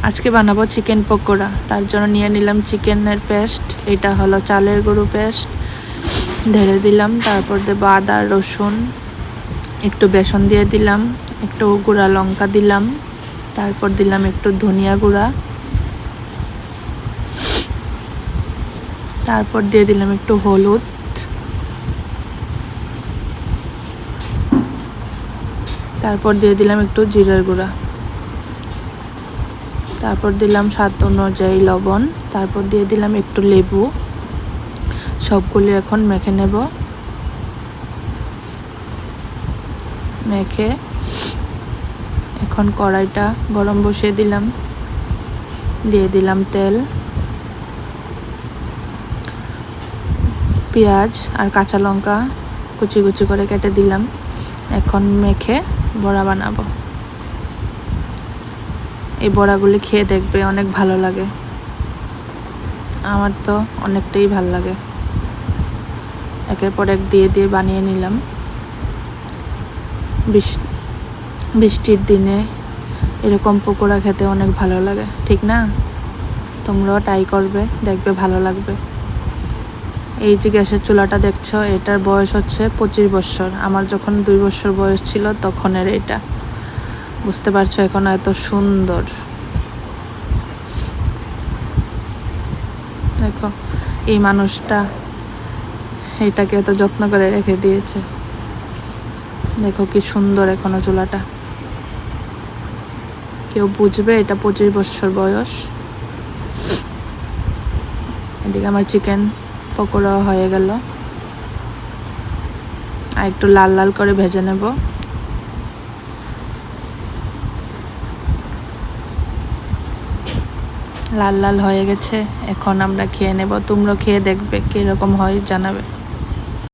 আজকে বানাবো চিকেন পকোড়া। তার জন্য নিয়ে নিলাম চিকেনের পেস্ট, এটা হলো চালের গুঁড়ো পেস্ট, ঢেলে দিলাম। তারপর দেবো আদা রসুন, একটু বেসন দিয়ে দিলাম, একটু গুঁড়া লঙ্কা দিলাম, তারপর দিলাম একটু ধনিয়া গুঁড়া, তারপর দিয়ে দিলাম একটু হলুদ, তারপর দিয়ে দিলাম একটু জিরার গুঁড়া, তারপর দিলাম স্বাদ অনুযায়ী লবণ, তারপর দিয়ে দিলাম একটু লেবু। সবগুলো এখন মেখে নেব। মেখে এখন কড়াইটা গরম বসিয়ে দিলাম, দিয়ে দিলাম তেল, পেঁয়াজ আর কাঁচা লঙ্কা কুচি কুচি করে কেটে দিলাম। এখন মেখে বড়া বানাবো। এই বড়াগুলি খেয়ে দেখবে, অনেক ভালো লাগে। আমার তো অনেকটাই ভালো লাগে। একের পর এক দিয়ে দিয়ে বানিয়ে নিলাম। বৃষ্টির দিনে এরকম পকোড়া খেতে অনেক ভালো লাগে, ঠিক না? তোমরাও ট্রাই করবে, দেখবে ভালো লাগবে। এই যে গ্যাসের চুলাটা দেখছো, এটার বয়স হচ্ছে 25 বছর। আমার যখন 2 বছর বয়স ছিল তখনের এটা। বুঝতে পারছো এখন এত সুন্দর। দেখো এই মানুষটা এটাকে এত যত্ন করে রেখে দিয়েছে। দেখো কি সুন্দর এখনো চুলাটা। কেউ বুঝবে এটা 25 বছর বয়স। এদিকে আমার চিকেন পকোড়া হয়ে গেল, আর একটু লাল লাল করে ভেজে নেব। লাল লাল হয়ে গেছে, এখন আমরা খেয়ে নেব। তোমরা খেয়ে দেখবে কিরকম হয়, জানাবে।